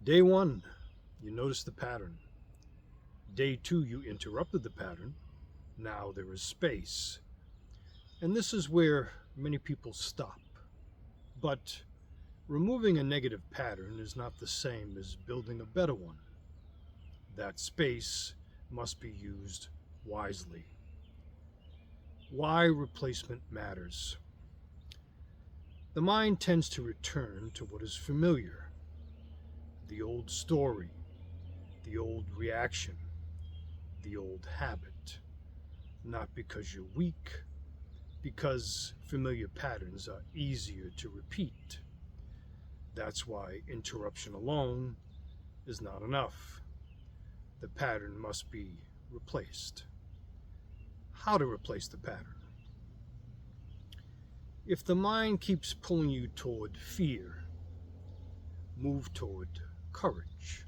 Day one, you noticed the pattern. Day two, you interrupted the pattern. Now there is space. And this is where many people stop. But removing a negative pattern is not the same as building a better one. That space must be used wisely. Why replacement matters. The mind tends to return to what is familiar. The old story, the old reaction, the old habit. Not because you're weak, because familiar patterns are easier to repeat. That's why interruption alone is not enough. The pattern must be replaced. How to replace the pattern? If the mind keeps pulling you toward fear, move toward courage.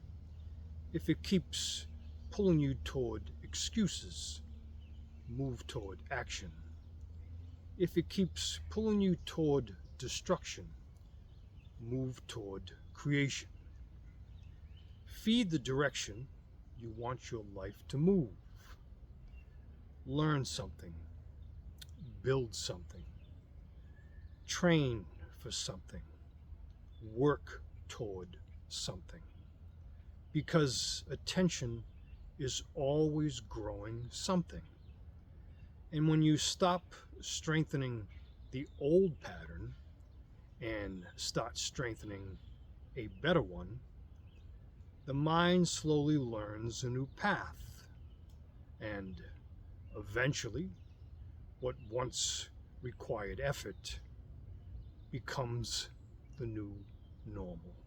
If it keeps pulling you toward excuses, move toward action. If it keeps pulling you toward destruction, move toward creation. Feed the direction you want your life to move. Learn something, build something, train for something, work toward something. Because attention is always growing something. And when you stop strengthening the old pattern and start strengthening a better one, the mind slowly learns a new path. And eventually, what once required effort becomes the new normal.